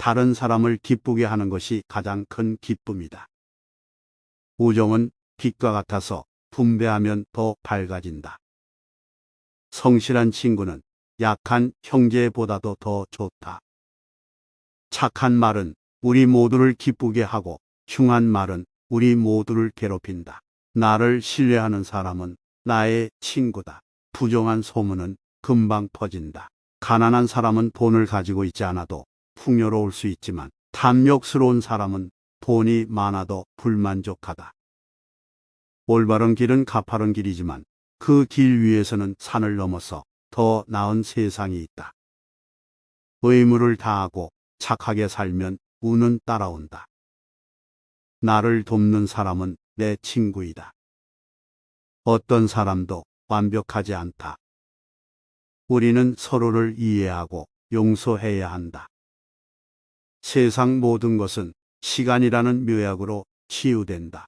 다른 사람을 기쁘게 하는 것이 가장 큰 기쁨이다. 우정은 빛과 같아서 분배하면 더 밝아진다. 성실한 친구는 약한 형제보다도 더 좋다. 착한 말은 우리 모두를 기쁘게 하고 흉한 말은 우리 모두를 괴롭힌다. 나를 신뢰하는 사람은 나의 친구다. 부정한 소문은 금방 퍼진다. 가난한 사람은 돈을 가지고 있지 않아도 풍요로울 수 있지만 탐욕스러운 사람은 돈이 많아도 불만족하다. 올바른 길은 가파른 길이지만 그 길 위에서는 산을 넘어서 더 나은 세상이 있다. 의무를 다하고 착하게 살면 운은 따라온다. 나를 돕는 사람은 내 친구이다. 어떤 사람도 완벽하지 않다. 우리는 서로를 이해하고 용서해야 한다. 세상 모든 것은 시간이라는 묘약으로 치유된다.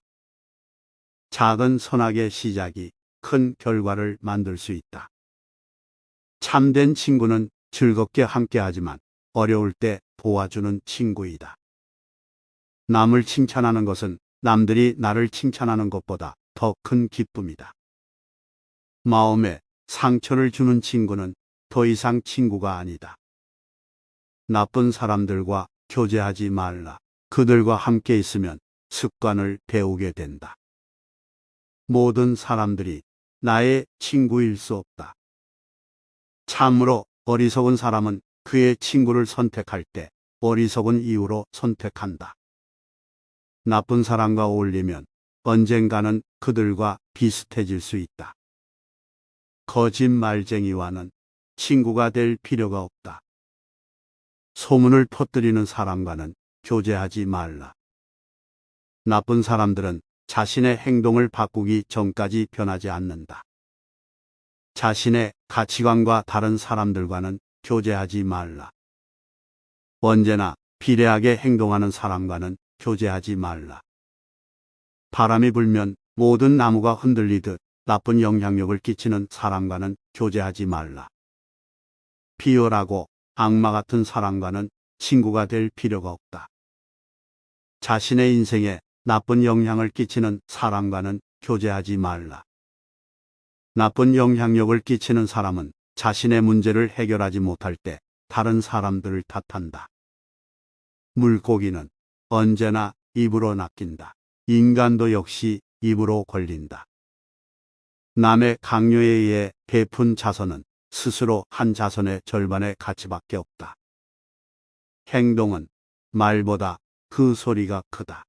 작은 선악의 시작이 큰 결과를 만들 수 있다. 참된 친구는 즐겁게 함께하지만 어려울 때 도와주는 친구이다. 남을 칭찬하는 것은 남들이 나를 칭찬하는 것보다 더 큰 기쁨이다. 마음에 상처를 주는 친구는 더 이상 친구가 아니다. 나쁜 사람들과 교제하지 말라. 그들과 함께 있으면 습관을 배우게 된다. 모든 사람들이 나의 친구일 수 없다. 참으로 어리석은 사람은 그의 친구를 선택할 때 어리석은 이유로 선택한다. 나쁜 사람과 어울리면 언젠가는 그들과 비슷해질 수 있다. 거짓말쟁이와는 친구가 될 필요가 없다. 소문을 퍼뜨리는 사람과는 교제하지 말라. 나쁜 사람들은 자신의 행동을 바꾸기 전까지 변하지 않는다. 자신의 가치관과 다른 사람들과는 교제하지 말라. 언제나 비례하게 행동하는 사람과는 교제하지 말라. 바람이 불면 모든 나무가 흔들리듯 나쁜 영향력을 끼치는 사람과는 교제하지 말라. 비열하고 악마 같은 사람과는 친구가 될 필요가 없다. 자신의 인생에 나쁜 영향을 끼치는 사람과는 교제하지 말라. 나쁜 영향력을 끼치는 사람은 자신의 문제를 해결하지 못할 때 다른 사람들을 탓한다. 물고기는 언제나 입으로 낚인다. 인간도 역시 입으로 걸린다. 남의 강요에 의해 베푼 자선은 스스로 한 자선의 절반의 가치밖에 없다. 행동은 말보다 그 소리가 크다.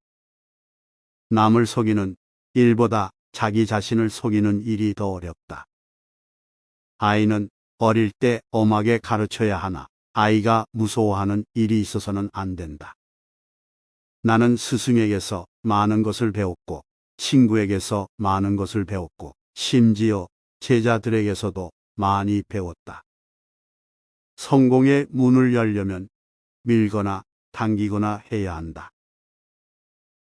남을 속이는 일보다 자기 자신을 속이는 일이 더 어렵다. 아이는 어릴 때 엄하게 가르쳐야 하나 아이가 무서워하는 일이 있어서는 안 된다. 나는 스승에게서 많은 것을 배웠고 친구에게서 많은 것을 배웠고 심지어 제자들에게서도 많이 배웠다. 성공의 문을 열려면 밀거나 당기거나 해야 한다.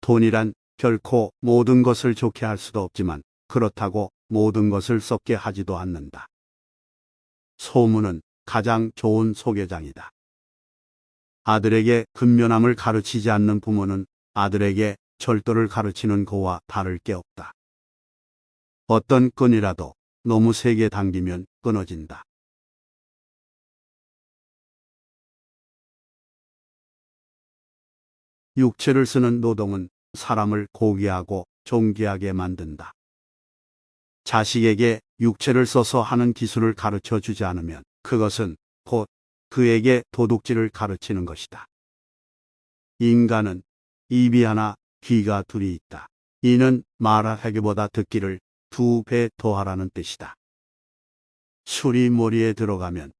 돈이란 결코 모든 것을 좋게 할 수도 없지만 그렇다고 모든 것을 썩게 하지도 않는다. 소문은 가장 좋은 소개장이다. 아들에게 근면함을 가르치지 않는 부모는 아들에게 절도를 가르치는 거와 다를 게 없다. 어떤 끈이라도 너무 세게 당기면 끊어진다. 육체를 쓰는 노동은 사람을 고귀하고 존귀하게 만든다. 자식에게 육체를 써서 하는 기술을 가르쳐 주지 않으면 그것은 곧 그에게 도둑질을 가르치는 것이다. 인간은 입이 하나 귀가 둘이 있다. 이는 말하기보다 듣기를 2배 더하라는 뜻이다. 술이 머리에 들어가면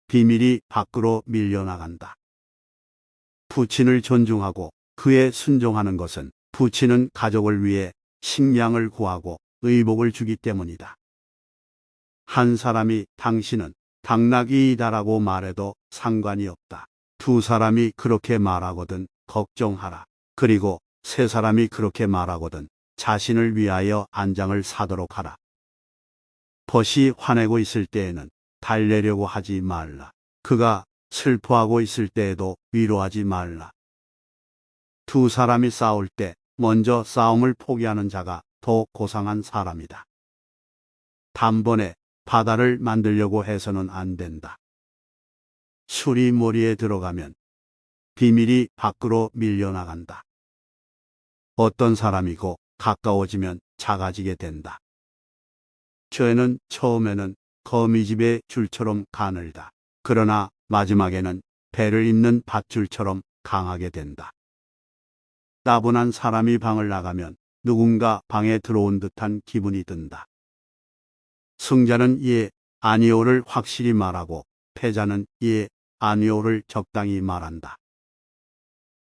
비밀이 밖으로 밀려나간다. 부친을 존중하고 그에 순종하는 것은 부친은 가족을 위해 식량을 구하고 의복을 주기 때문이다. 한 사람이 당신은 당나귀이다라고 말해도 상관이 없다. 2 사람이 그렇게 말하거든 걱정하라. 그리고 3 사람이 그렇게 말하거든 자신을 위하여 안장을 사도록 하라. 벗이 화내고 있을 때에는 달래려고 하지 말라. 그가 슬퍼하고 있을 때에도 위로하지 말라. 두 사람이 싸울 때 먼저 싸움을 포기하는 자가 더 고상한 사람이다. 단번에 바다를 만들려고 해서는 안 된다. 술이 머리에 들어가면 비밀이 밖으로 밀려나간다. 어떤 사람이고 가까워지면 작아지게 된다. 죄는 처음에는 거미집의 줄처럼 가늘다. 그러나 마지막에는 배를 잇는 밧줄처럼 강하게 된다. 따분한 사람이 방을 나가면 누군가 방에 들어온 듯한 기분이 든다. 승자는 예, 아니오를 확실히 말하고 패자는 예, 아니오를 적당히 말한다.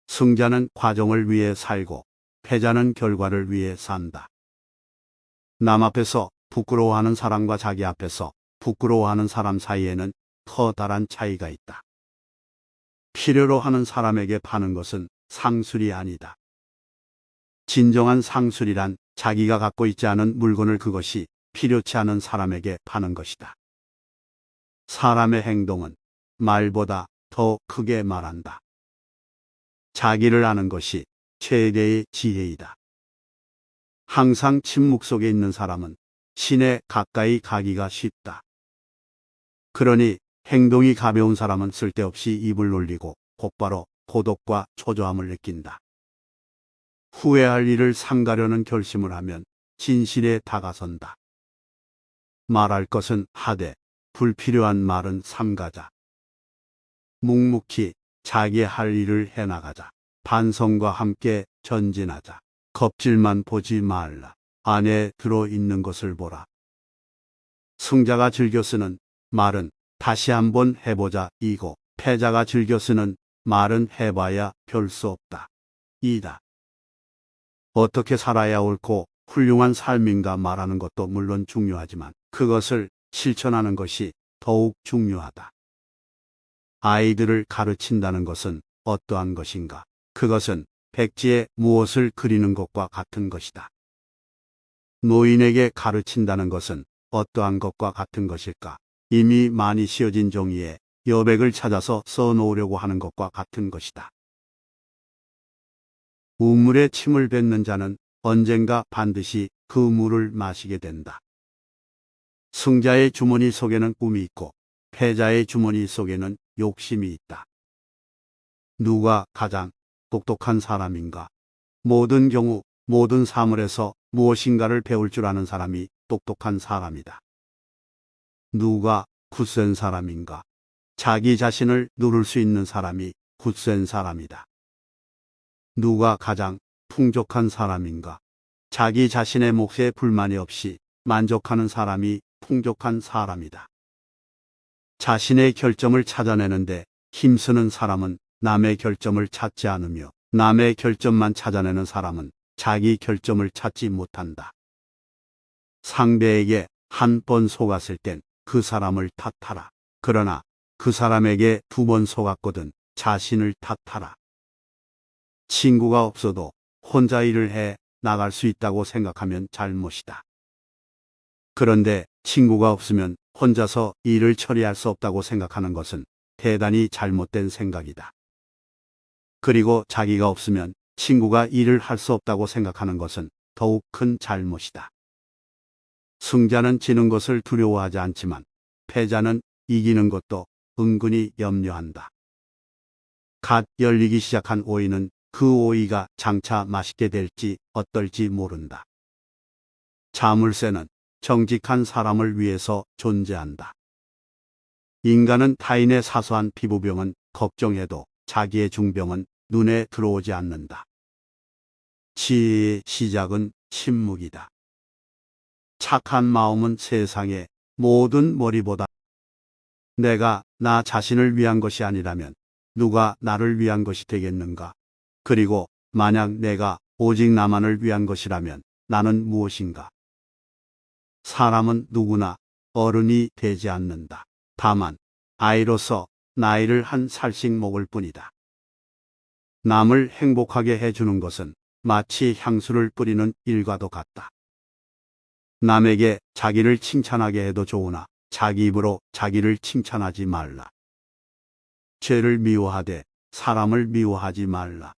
승자는 과정을 위해 살고 패자는 결과를 위해 산다. 남 앞에서 부끄러워하는 사람과 자기 앞에서 부끄러워하는 사람 사이에는 커다란 차이가 있다. 필요로 하는 사람에게 파는 것은 상술이 아니다. 진정한 상술이란 자기가 갖고 있지 않은 물건을 그것이 필요치 않은 사람에게 파는 것이다. 사람의 행동은 말보다 더 크게 말한다. 자기를 아는 것이 최대의 지혜이다. 항상 침묵 속에 있는 사람은 신에 가까이 가기가 쉽다. 그러니 행동이 가벼운 사람은 쓸데없이 입을 올리고 곧바로 고독과 초조함을 느낀다. 후회할 일을 삼가려는 결심을 하면 진실에 다가선다. 말할 것은 하되 불필요한 말은 삼가자. 묵묵히 자기 할 일을 해나가자. 반성과 함께 전진하자. 겁질만 보지 말라. 안에 들어있는 것을 보라. 승자가 즐겨 쓰는 말은 다시 한번 해보자 이고 패자가 즐겨 쓰는 말은 해봐야 별 수 없다. 이다. 어떻게 살아야 옳고 훌륭한 삶인가 말하는 것도 물론 중요하지만 그것을 실천하는 것이 더욱 중요하다. 아이들을 가르친다는 것은 어떠한 것인가? 그것은 백지에 무엇을 그리는 것과 같은 것이다. 노인에게 가르친다는 것은 어떠한 것과 같은 것일까? 이미 많이 씌어진 종이에 여백을 찾아서 써놓으려고 하는 것과 같은 것이다. 우물에 침을 뱉는 자는 언젠가 반드시 그 물을 마시게 된다. 승자의 주머니 속에는 꿈이 있고 패자의 주머니 속에는 욕심이 있다. 누가 가장 똑똑한 사람인가? 모든 경우 모든 사물에서 무엇인가를 배울 줄 아는 사람이 똑똑한 사람이다. 누가 굳센 사람인가? 자기 자신을 누를 수 있는 사람이 굳센 사람이다. 누가 가장 풍족한 사람인가? 자기 자신의 몫에 불만이 없이 만족하는 사람이 풍족한 사람이다. 자신의 결점을 찾아내는데 힘쓰는 사람은 남의 결점을 찾지 않으며 남의 결점만 찾아내는 사람은 자기 결점을 찾지 못한다. 상대에게 한 번 속았을 땐 그 사람을 탓하라. 그러나 그 사람에게 2번 속았거든 자신을 탓하라. 친구가 없어도 혼자 일을 해 나갈 수 있다고 생각하면 잘못이다. 그런데 친구가 없으면 혼자서 일을 처리할 수 없다고 생각하는 것은 대단히 잘못된 생각이다. 그리고 자기가 없으면 친구가 일을 할 수 없다고 생각하는 것은 더욱 큰 잘못이다. 승자는 지는 것을 두려워하지 않지만 패자는 이기는 것도 은근히 염려한다. 갓 열리기 시작한 오이는 그 오이가 장차 맛있게 될지 어떨지 모른다. 자물쇠는 정직한 사람을 위해서 존재한다. 인간은 타인의 사소한 피부병은 걱정해도 자기의 중병은 눈에 들어오지 않는다. 지혜의 시작은 침묵이다. 착한 마음은 세상의 모든 머리보다 내가 나 자신을 위한 것이 아니라면 누가 나를 위한 것이 되겠는가? 그리고 만약 내가 오직 나만을 위한 것이라면 나는 무엇인가? 사람은 누구나 어른이 되지 않는다. 다만 아이로서 나이를 한 살씩 먹을 뿐이다. 남을 행복하게 해주는 것은 마치 향수를 뿌리는 일과도 같다. 남에게 자기를 칭찬하게 해도 좋으나 자기 입으로 자기를 칭찬하지 말라. 죄를 미워하되 사람을 미워하지 말라.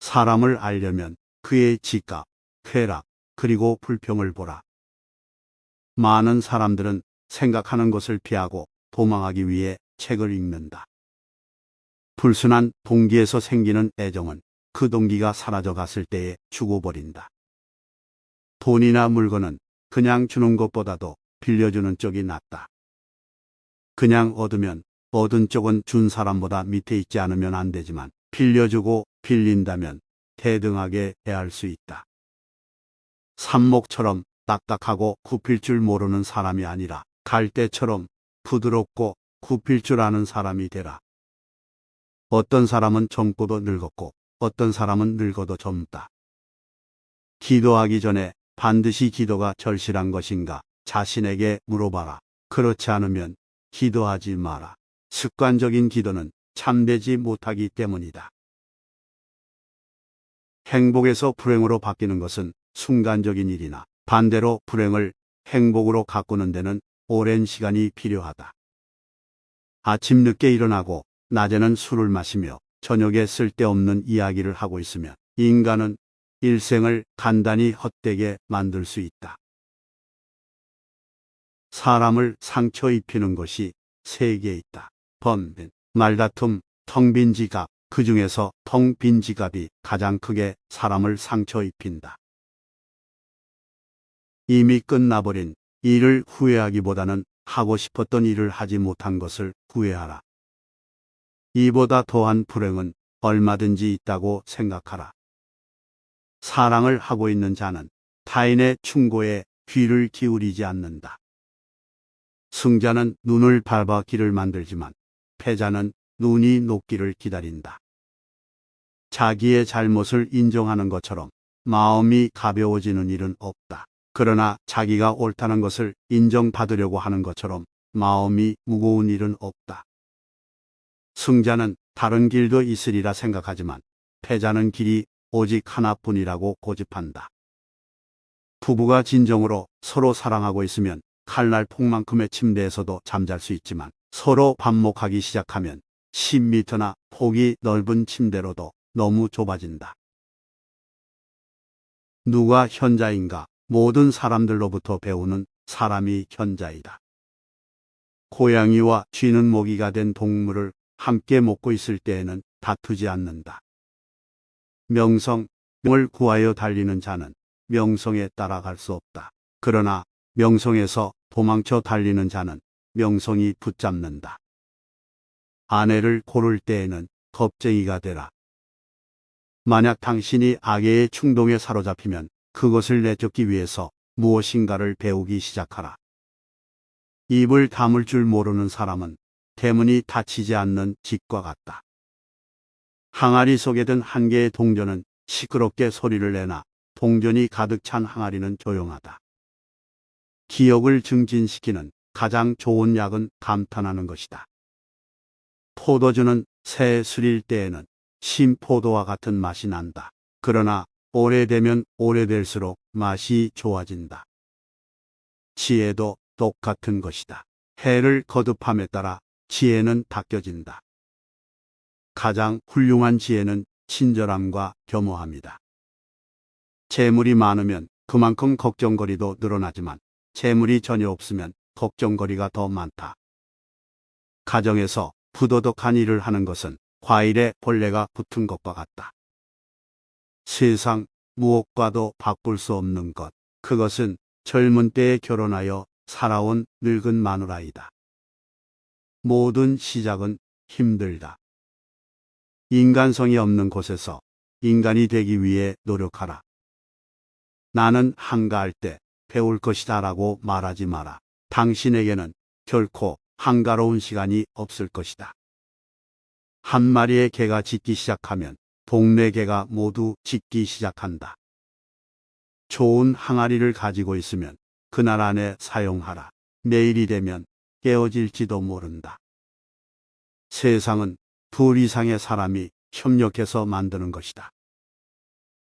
사람을 알려면 그의 직각, 쾌락, 그리고 불평을 보라. 많은 사람들은 생각하는 것을 피하고 도망하기 위해 책을 읽는다. 불순한 동기에서 생기는 애정은 그 동기가 사라져 갔을 때에 죽어버린다. 돈이나 물건은 그냥 주는 것보다도 빌려주는 쪽이 낫다. 그냥 얻으면 얻은 쪽은 준 사람보다 밑에 있지 않으면 안 되지만 빌려주고 빌린다면 대등하게 대할 수 있다. 삽목처럼 딱딱하고 굽힐 줄 모르는 사람이 아니라 갈대처럼 부드럽고 굽힐 줄 아는 사람이 되라. 어떤 사람은 젊고도 늙었고 어떤 사람은 늙어도 젊다. 기도하기 전에 반드시 기도가 절실한 것인가 자신에게 물어봐라. 그렇지 않으면 기도하지 마라. 습관적인 기도는 참되지 못하기 때문이다. 행복에서 불행으로 바뀌는 것은 순간적인 일이나 반대로 불행을 행복으로 가꾸는 데는 오랜 시간이 필요하다. 아침 늦게 일어나고 낮에는 술을 마시며 저녁에 쓸데없는 이야기를 하고 있으면 인간은 일생을 간단히 헛되게 만들 수 있다. 사람을 상처 입히는 것이 세 개 있다. 번빈, 말다툼, 텅 빈 지갑. 그 중에서 텅 빈 지갑이 가장 크게 사람을 상처 입힌다. 이미 끝나버린 일을 후회하기보다는 하고 싶었던 일을 하지 못한 것을 후회하라. 이보다 더한 불행은 얼마든지 있다고 생각하라. 사랑을 하고 있는 자는 타인의 충고에 귀를 기울이지 않는다. 승자는 눈을 밟아 길을 만들지만 패자는 눈이 녹기를 기다린다. 자기의 잘못을 인정하는 것처럼 마음이 가벼워지는 일은 없다. 그러나 자기가 옳다는 것을 인정받으려고 하는 것처럼 마음이 무거운 일은 없다. 승자는 다른 길도 있으리라 생각하지만 패자는 길이 오직 하나뿐이라고 고집한다. 부부가 진정으로 서로 사랑하고 있으면 칼날 폭만큼의 침대에서도 잠잘 수 있지만 서로 반목하기 시작하면 10m나 폭이 넓은 침대로도 너무 좁아진다. 누가 현자인가? 모든 사람들로부터 배우는 사람이 현자이다. 고양이와 쥐는 모기가 된 동물을 함께 먹고 있을 때에는 다투지 않는다. 명성을 구하여 달리는 자는 명성에 따라갈 수 없다. 그러나 명성에서 도망쳐 달리는 자는 명성이 붙잡는다. 아내를 고를 때에는 겁쟁이가 되라. 만약 당신이 악의 충동에 사로잡히면 그것을 내쫓기 위해서 무엇인가를 배우기 시작하라. 입을 다물 줄 모르는 사람은 대문이 닫히지 않는 집과 같다. 항아리 속에 든 한 개의 동전은 시끄럽게 소리를 내나 동전이 가득 찬 항아리는 조용하다. 기억을 증진시키는 가장 좋은 약은 감탄하는 것이다. 포도주는 새 술일 때에는 신포도와 같은 맛이 난다. 그러나 오래되면 오래될수록 맛이 좋아진다. 지혜도 똑같은 것이다. 해를 거듭함에 따라 지혜는 닦여진다. 가장 훌륭한 지혜는 친절함과 겸허함이다. 재물이 많으면 그만큼 걱정거리도 늘어나지만 재물이 전혀 없으면 걱정거리가 더 많다. 가정에서 부도덕한 일을 하는 것은 과일에 벌레가 붙은 것과 같다. 세상 무엇과도 바꿀 수 없는 것, 그것은 젊은 때에 결혼하여 살아온 늙은 마누라이다. 모든 시작은 힘들다. 인간성이 없는 곳에서 인간이 되기 위해 노력하라. 나는 한가할 때 배울 것이다 라고 말하지 마라. 당신에게는 결코 한가로운 시간이 없을 것이다. 한 마리의 개가 짖기 시작하면 동네 개가 모두 짖기 시작한다. 좋은 항아리를 가지고 있으면 그날 안에 사용하라. 내일이 되면 깨어질지도 모른다. 세상은 둘 이상의 사람이 협력해서 만드는 것이다.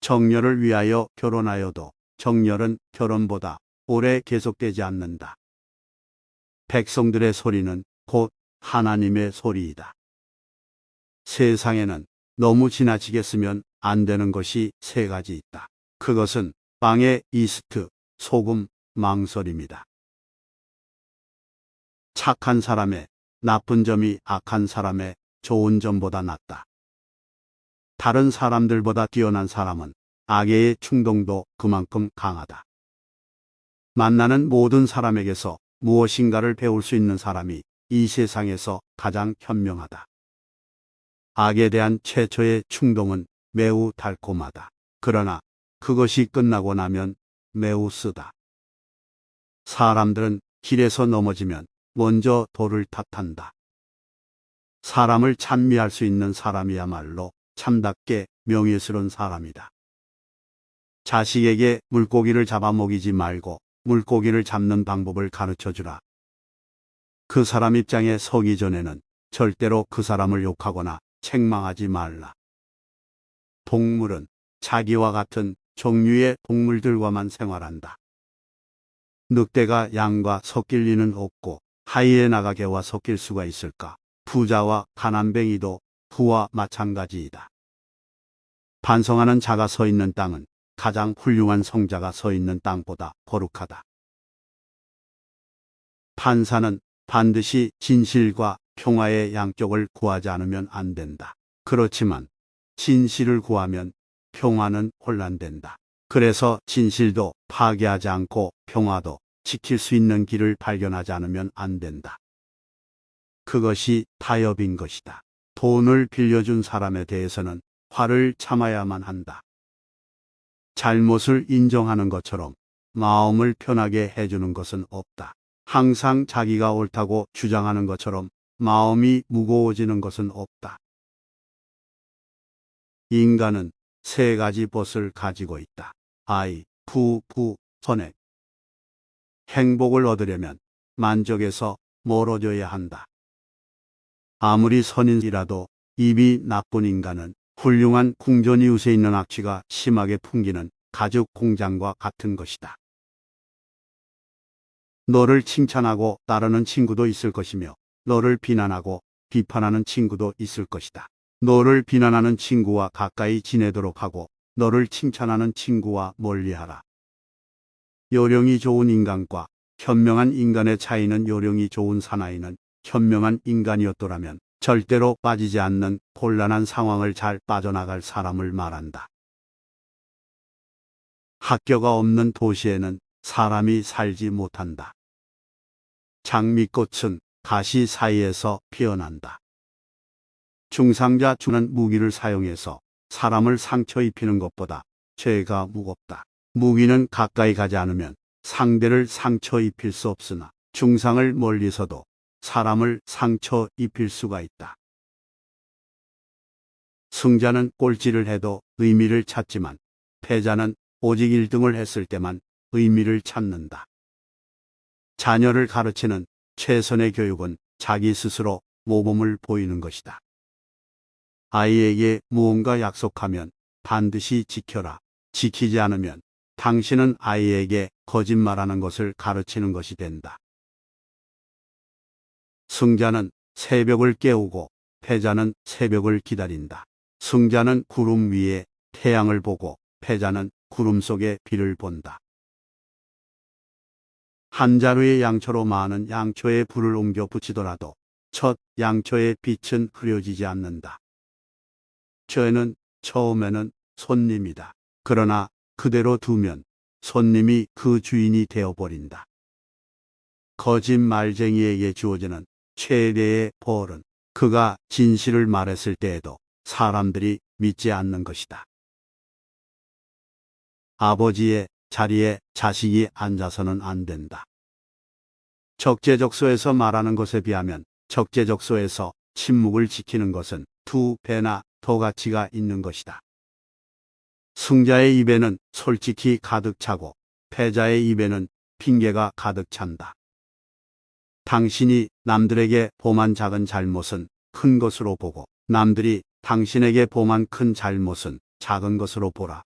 정열을 위하여 결혼하여도 정열은 결혼보다 오래 계속되지 않는다. 백성들의 소리는 곧 하나님의 소리이다. 세상에는 너무 지나치게 쓰면 안 되는 것이 세 가지 있다. 그것은 빵에 이스트, 소금, 망설임이다. 착한 사람의 나쁜 점이 악한 사람의 좋은 점보다 낫다. 다른 사람들보다 뛰어난 사람은 악의 충동도 그만큼 강하다. 만나는 모든 사람에게서 무엇인가를 배울 수 있는 사람이 이 세상에서 가장 현명하다. 악에 대한 최초의 충동은 매우 달콤하다. 그러나 그것이 끝나고 나면 매우 쓰다. 사람들은 길에서 넘어지면 먼저 돌을 탓한다. 사람을 찬미할 수 있는 사람이야말로 참답게 명예스러운 사람이다. 자식에게 물고기를 잡아먹이지 말고 물고기를 잡는 방법을 가르쳐 주라. 그 사람 입장에 서기 전에는 절대로 그 사람을 욕하거나 책망하지 말라. 동물은 자기와 같은 종류의 동물들과만 생활한다. 늑대가 양과 섞일 리는 없고 하이에나가 개와 섞일 수가 있을까? 부자와 가난뱅이도 부와 마찬가지이다. 반성하는 자가 서 있는 땅은 가장 훌륭한 성자가 서 있는 땅보다 거룩하다. 판사는 반드시 진실과 평화의 양쪽을 구하지 않으면 안 된다. 그렇지만 진실을 구하면 평화는 혼란된다. 그래서 진실도 파괴하지 않고 평화도 지킬 수 있는 길을 발견하지 않으면 안 된다. 그것이 타협인 것이다. 돈을 빌려준 사람에 대해서는 화를 참아야만 한다. 잘못을 인정하는 것처럼 마음을 편하게 해주는 것은 없다. 항상 자기가 옳다고 주장하는 것처럼 마음이 무거워지는 것은 없다. 인간은 세 가지 벗을 가지고 있다. 아이, 선행. 행복을 얻으려면 만족에서 멀어져야 한다. 아무리 선인이라도 입이 나쁜 인간은 훌륭한 궁전 이웃에 있는 악취가 심하게 풍기는 가죽 공장과 같은 것이다. 너를 칭찬하고 따르는 친구도 있을 것이며 너를 비난하고 비판하는 친구도 있을 것이다. 너를 비난하는 친구와 가까이 지내도록 하고 너를 칭찬하는 친구와 멀리하라. 요령이 좋은 인간과 현명한 인간의 차이는 요령이 좋은 사나이는 현명한 인간이었더라면 절대로 빠지지 않는 곤란한 상황을 잘 빠져나갈 사람을 말한다. 학교가 없는 도시에는 사람이 살지 못한다. 장미꽃은 가시 사이에서 피어난다. 중상자 주는 무기를 사용해서 사람을 상처 입히는 것보다 죄가 무겁다. 무기는 가까이 가지 않으면 상대를 상처 입힐 수 없으나 중상을 멀리서도 사람을 상처 입힐 수가 있다. 승자는 꼴찌를 해도 의미를 찾지만 패자는 오직 1등을 했을 때만 의미를 찾는다. 자녀를 가르치는 최선의 교육은 자기 스스로 모범을 보이는 것이다. 아이에게 무언가 약속하면 반드시 지켜라. 지키지 않으면 당신은 아이에게 거짓말하는 것을 가르치는 것이 된다. 승자는 새벽을 깨우고 패자는 새벽을 기다린다. 승자는 구름 위에 태양을 보고 패자는 구름 속에 비를 본다. 한 자루의 양초로 많은 양초에 불을 옮겨 붙이더라도 첫 양초의 빛은 흐려지지 않는다. 죄는 처음에는 손님이다. 그러나 그대로 두면 손님이 그 주인이 되어버린다. 거짓말쟁이에게 주어지는 최대의 벌은 그가 진실을 말했을 때에도 사람들이 믿지 않는 것이다. 아버지의 자리에 자식이 앉아서는 안 된다. 적재적소에서 말하는 것에 비하면 적재적소에서 침묵을 지키는 것은 2배나 더 가치가 있는 것이다. 승자의 입에는 솔직히 가득 차고 패자의 입에는 핑계가 가득 찬다. 당신이 남들에게 범한 작은 잘못은 큰 것으로 보고 남들이 당신에게 범한 큰 잘못은 작은 것으로 보라.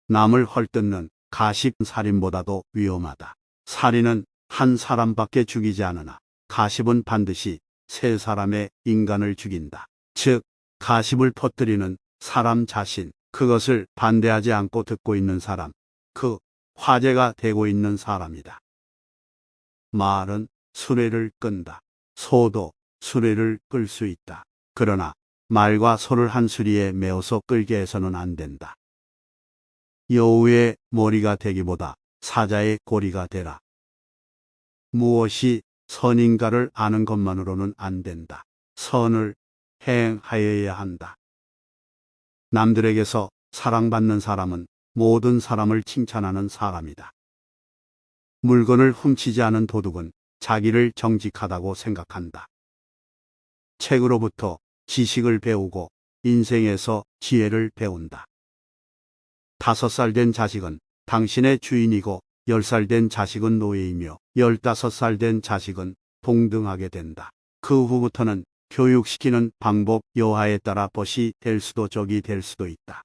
남을 헐뜯는 가십 살인보다도 위험하다. 살인은 한 사람밖에 죽이지 않으나 가십은 반드시 세 사람의 인간을 죽인다. 즉, 가십을 퍼뜨리는 사람 자신, 그것을 반대하지 않고 듣고 있는 사람, 그 화제가 되고 있는 사람이다. 말은 수레를 끈다. 소도 수레를 끌 수 있다. 그러나 말과 소를 한 수리에 메어서 끌게 해서는 안 된다. 여우의 머리가 되기보다 사자의 꼬리가 되라. 무엇이 선인가를 아는 것만으로는 안 된다. 선을 행하여야 한다. 남들에게서 사랑받는 사람은 모든 사람을 칭찬하는 사람이다. 물건을 훔치지 않은 도둑은 자기를 정직하다고 생각한다. 책으로부터 지식을 배우고 인생에서 지혜를 배운다. 5살 된 자식은 당신의 주인이고 10살 된 자식은 노예이며 15살 된 자식은 동등하게 된다. 그 후부터는 교육시키는 방법 여하에 따라 벗이 될 수도 적이 될 수도 있다.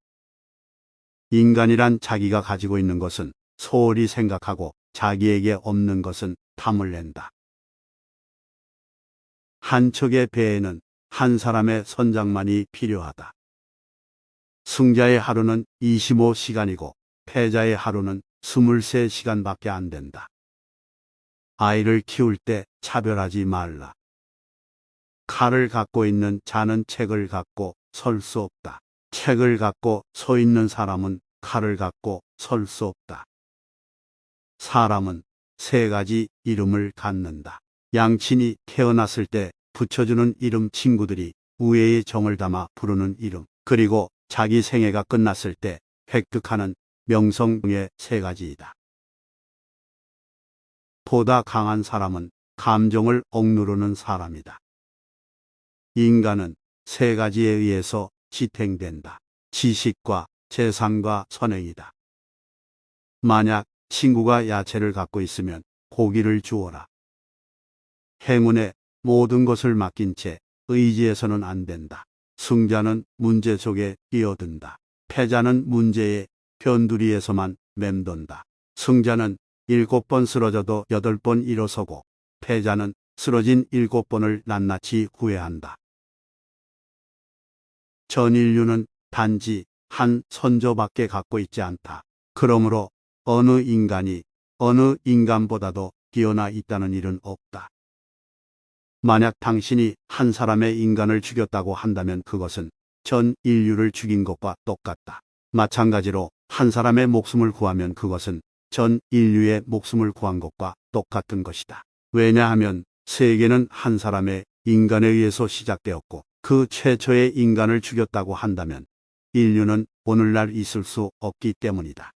인간이란 자기가 가지고 있는 것은 소홀히 생각하고 자기에게 없는 것은 탐을 낸다. 한 척의 배에는 한 사람의 선장만이 필요하다. 승자의 하루는 25시간이고 패자의 하루는 23시간밖에 안 된다. 아이를 키울 때 차별하지 말라. 칼을 갖고 있는 자는 책을 갖고 설 수 없다. 책을 갖고 서 있는 사람은 칼을 갖고 설 수 없다. 사람은 3가지 이름을 갖는다. 양친이 태어났을 때 붙여주는 이름, 친구들이 우애의 정을 담아 부르는 이름, 그리고 자기 생애가 끝났을 때 획득하는 명성의 3가지이다. 보다 강한 사람은 감정을 억누르는 사람이다. 인간은 3가지에 의해서 지탱된다. 지식과 재산과 선행이다. 만약 친구가 야채를 갖고 있으면 고기를 주어라. 행운에 모든 것을 맡긴 채 의지해서는 안 된다. 승자는 문제 속에 뛰어든다. 패자는 문제의 변두리에서만 맴돈다. 승자는 7번 쓰러져도 8번 일어서고 패자는 쓰러진 7번을 낱낱이 후회한다. 전 인류는 단지 한 선조밖에 갖고 있지 않다. 그러므로 어느 인간이 어느 인간보다도 뛰어나 있다는 일은 없다. 만약 당신이 한 사람의 인간을 죽였다고 한다면 그것은 전 인류를 죽인 것과 똑같다. 마찬가지로 한 사람의 목숨을 구하면 그것은 전 인류의 목숨을 구한 것과 똑같은 것이다. 왜냐하면 세계는 한 사람의 인간에 의해서 시작되었고 그 최초의 인간을 죽였다고 한다면 인류는 오늘날 있을 수 없기 때문이다.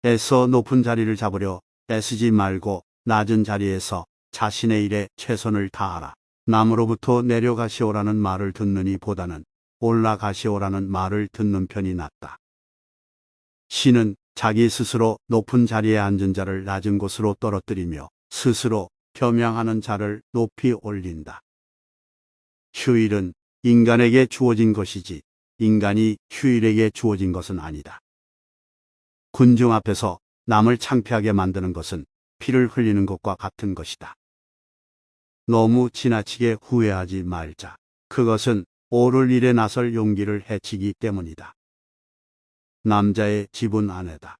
애써 높은 자리를 잡으려 애쓰지 말고 낮은 자리에서 자신의 일에 최선을 다하라. 남으로부터 내려가시오라는 말을 듣느니 보다는 올라가시오라는 말을 듣는 편이 낫다. 신은 자기 스스로 높은 자리에 앉은 자를 낮은 곳으로 떨어뜨리며 스스로 겸양하는 자를 높이 올린다. 휴일은 인간에게 주어진 것이지 인간이 휴일에게 주어진 것은 아니다. 군중 앞에서 남을 창피하게 만드는 것은 피를 흘리는 것과 같은 것이다. 너무 지나치게 후회하지 말자. 그것은 옳을 일에 나설 용기를 해치기 때문이다. 남자의 집은 아내다.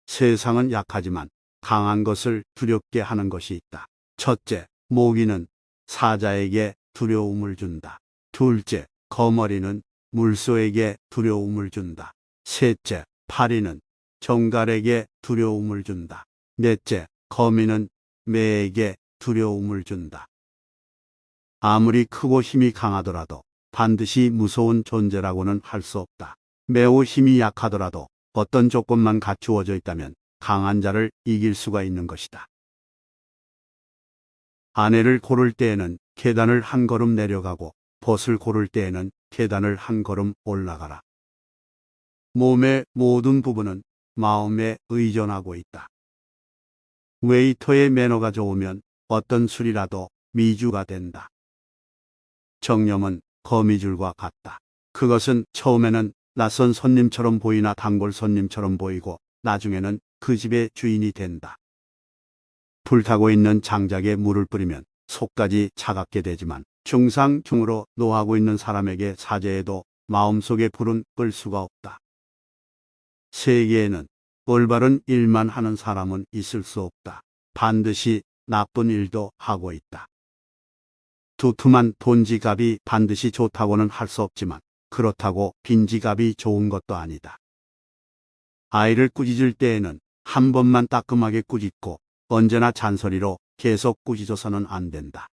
세상은 약하지만 강한 것을 두렵게 하는 것이 있다. 첫째, 모기는 사자에게 두려움을 준다. 둘째, 거머리는 물소에게 두려움을 준다. 셋째, 파리는 정갈에게 두려움을 준다. 넷째, 거미는 매에게 두려움을 준다. 아무리 크고 힘이 강하더라도 반드시 무서운 존재라고는 할 수 없다. 매우 힘이 약하더라도 어떤 조건만 갖추어져 있다면 강한 자를 이길 수가 있는 것이다. 아내를 고를 때에는 계단을 한 걸음 내려가고 벗을 고를 때에는 계단을 한 걸음 올라가라. 몸의 모든 부분은 마음에 의존하고 있다. 웨이터의 매너가 좋으면 어떤 술이라도 미주가 된다. 정념은 거미줄과 같다. 그것은 처음에는 낯선 손님처럼 보이나 단골 손님처럼 보이고 나중에는 그 집의 주인이 된다. 불타고 있는 장작에 물을 뿌리면 속까지 차갑게 되지만 중상중으로 노하고 있는 사람에게 사죄해도 마음속에 불은 끌 수가 없다. 세계에는 올바른 일만 하는 사람은 있을 수 없다. 반드시 나쁜 일도 하고 있다. 두툼한 돈지갑이 반드시 좋다고는 할 수 없지만 그렇다고 빈지갑이 좋은 것도 아니다. 아이를 꾸짖을 때에는 한 번만 따끔하게 꾸짖고 언제나 잔소리로 계속 꾸짖어서는 안 된다.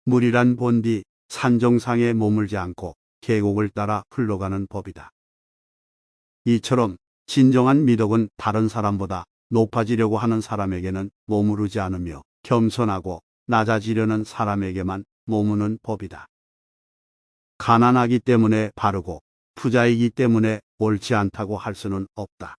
물이란 본디 산정상에 머물지 않고 계곡을 따라 흘러가는 법이다. 이처럼 진정한 미덕은 다른 사람보다 높아지려고 하는 사람에게는 머무르지 않으며 겸손하고 낮아지려는 사람에게만 머무는 법이다. 가난하기 때문에 바르고 부자이기 때문에 옳지 않다고 할 수는 없다.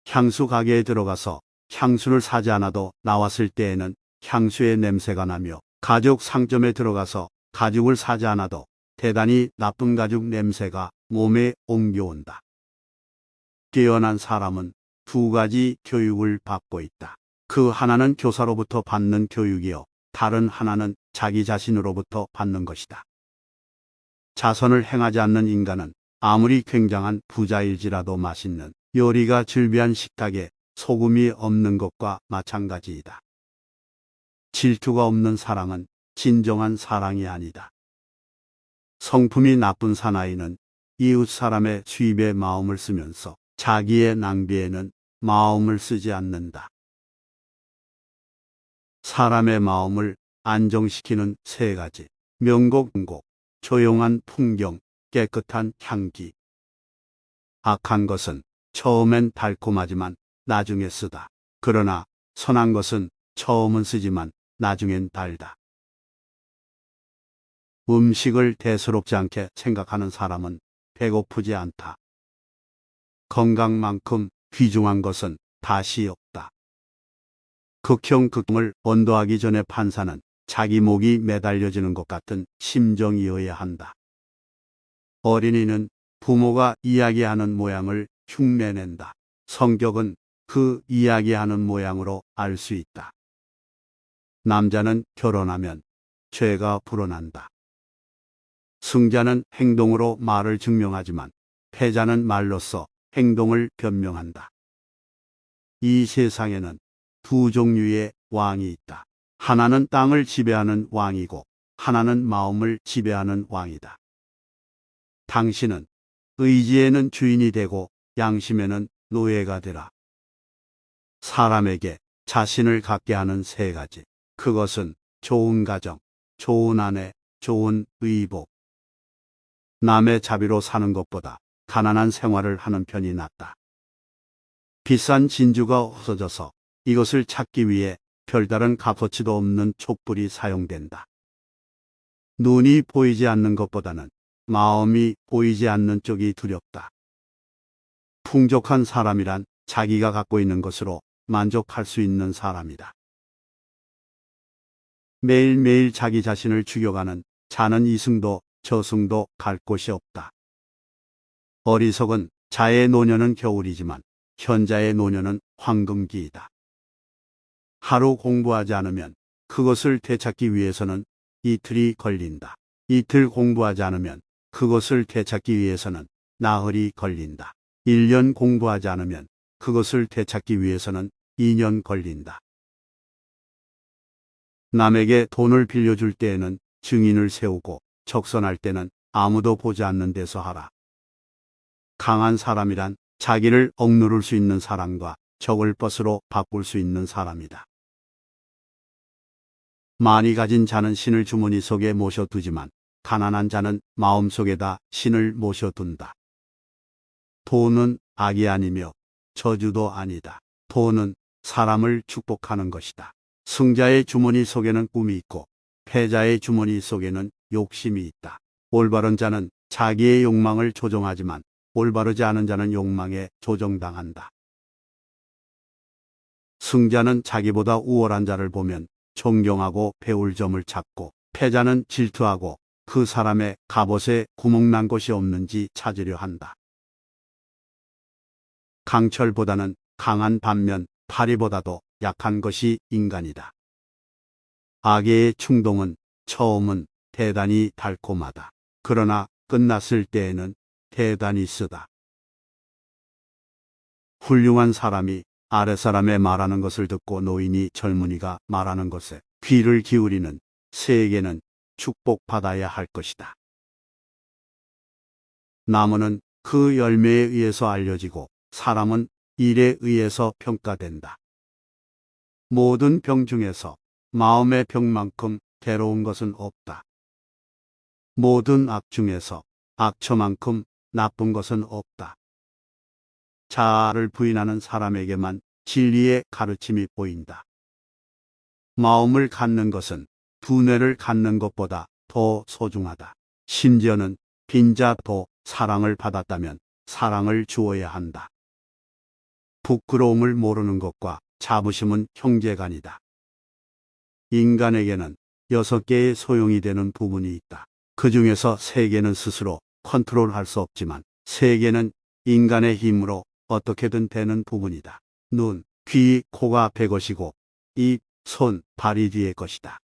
향수 가게에 들어가서 향수를 사지 않아도 나왔을 때에는 향수의 냄새가 나며 가죽 상점에 들어가서 가죽을 사지 않아도 대단히 나쁜 가죽 냄새가 몸에 옮겨온다. 뛰어난 사람은 두 가지 교육을 받고 있다. 그 하나는 교사로부터 받는 교육이요. 다른 하나는 자기 자신으로부터 받는 것이다. 자선을 행하지 않는 인간은 아무리 굉장한 부자일지라도 맛있는 요리가 즐비한 식탁에 소금이 없는 것과 마찬가지이다. 질투가 없는 사랑은 진정한 사랑이 아니다. 성품이 나쁜 사나이는 이웃 사람의 수입에 마음을 쓰면서 자기의 낭비에는 마음을 쓰지 않는다. 사람의 마음을 안정시키는 세 가지. 명곡, 조용한 풍경, 깨끗한 향기. 악한 것은 처음엔 달콤하지만 나중에 쓰다. 그러나 선한 것은 처음은 쓰지만 나중엔 달다. 음식을 대수롭지 않게 생각하는 사람은 배고프지 않다. 건강만큼 귀중한 것은 다시 없다. 극형을 언도하기 전에 판사는 자기 목이 매달려지는 것 같은 심정이어야 한다. 어린이는 부모가 이야기하는 모양을 흉내낸다. 성격은 그 이야기하는 모양으로 알 수 있다. 남자는 결혼하면 죄가 불어난다. 승자는 행동으로 말을 증명하지만 패자는 말로써 행동을 변명한다. 이 세상에는 두 종류의 왕이 있다. 하나는 땅을 지배하는 왕이고 하나는 마음을 지배하는 왕이다. 당신은 의지에는 주인이 되고 양심에는 노예가 되라. 사람에게 자신을 갖게 하는 세 가지. 그것은 좋은 가정, 좋은 아내, 좋은 의복. 남의 자비로 사는 것보다 가난한 생활을 하는 편이 낫다. 비싼 진주가 없어져서 이것을 찾기 위해 별다른 값어치도 없는 촛불이 사용된다. 눈이 보이지 않는 것보다는 마음이 보이지 않는 쪽이 두렵다. 풍족한 사람이란 자기가 갖고 있는 것으로 만족할 수 있는 사람이다. 매일매일 자기 자신을 죽여가는 자는 이승도 저승도 갈 곳이 없다. 어리석은 자의 노년은 겨울이지만 현자의 노년은 황금기이다. 하루 공부하지 않으면 그것을 되찾기 위해서는 이틀이 걸린다. 이틀 공부하지 않으면 그것을 되찾기 위해서는 나흘이 걸린다. 1년 공부하지 않으면 그것을 되찾기 위해서는 2년 걸린다. 남에게 돈을 빌려줄 때에는 증인을 세우고 적선할 때는 아무도 보지 않는 데서 하라. 강한 사람이란 자기를 억누를 수 있는 사람과 적을 벗으로 바꿀 수 있는 사람이다. 많이 가진 자는 신을 주머니 속에 모셔두지만 가난한 자는 마음속에다 신을 모셔둔다. 돈은 악이 아니며 저주도 아니다. 돈은 사람을 축복하는 것이다. 승자의 주머니 속에는 꿈이 있고 패자의 주머니 속에는 욕심이 있다. 올바른 자는 자기의 욕망을 조정하지만 올바르지 않은 자는 욕망에 조정당한다. 승자는 자기보다 우월한 자를 보면 존경하고 배울 점을 찾고 패자는 질투하고 그 사람의 갑옷에 구멍난 곳이 없는지 찾으려 한다. 강철보다는 강한 반면 파리보다도 약한 것이 인간이다. 악의 충동은 처음은 대단히 달콤하다. 그러나 끝났을 때에는 대단히 쓰다. 훌륭한 사람이 아랫사람의 말하는 것을 듣고 노인이 젊은이가 말하는 것에 귀를 기울이는 세계는 축복받아야 할 것이다. 나무는 그 열매에 의해서 알려지고 사람은 일에 의해서 평가된다. 모든 병 중에서 마음의 병만큼 괴로운 것은 없다. 모든 악 중에서 악처만큼 나쁜 것은 없다. 자아를 부인하는 사람에게만 진리의 가르침이 보인다. 마음을 갖는 것은 두뇌를 갖는 것보다 더 소중하다. 심지어는 빈자도 사랑을 받았다면 사랑을 주어야 한다. 부끄러움을 모르는 것과 자부심은 형제간이다. 인간에게는 6개의 소용이 되는 부분이 있다. 그 중에서 3개는 스스로 컨트롤할 수 없지만 3개는 인간의 힘으로 어떻게든 되는 부분이다. 눈, 귀, 코가 배것이고 입, 손, 발이 뒤의 것이다.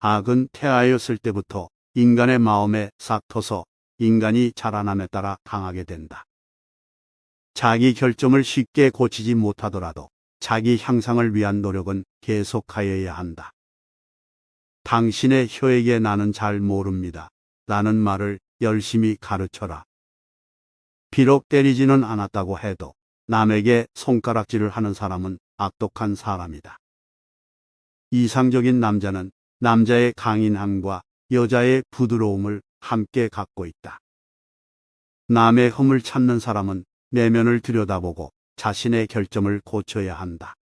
악은 태아였을 때부터 인간의 마음에 싹 터서 인간이 자라남에 따라 강하게 된다. 자기 결점을 쉽게 고치지 못하더라도 자기 향상을 위한 노력은 계속하여야 한다. 당신의 혀에게 나는 잘 모릅니다. 라는 말을 열심히 가르쳐라. 비록 때리지는 않았다고 해도 남에게 손가락질을 하는 사람은 악독한 사람이다. 이상적인 남자는 남자의 강인함과 여자의 부드러움을 함께 갖고 있다. 남의 흠을 찾는 사람은 내면을 들여다보고 자신의 결점을 고쳐야 한다.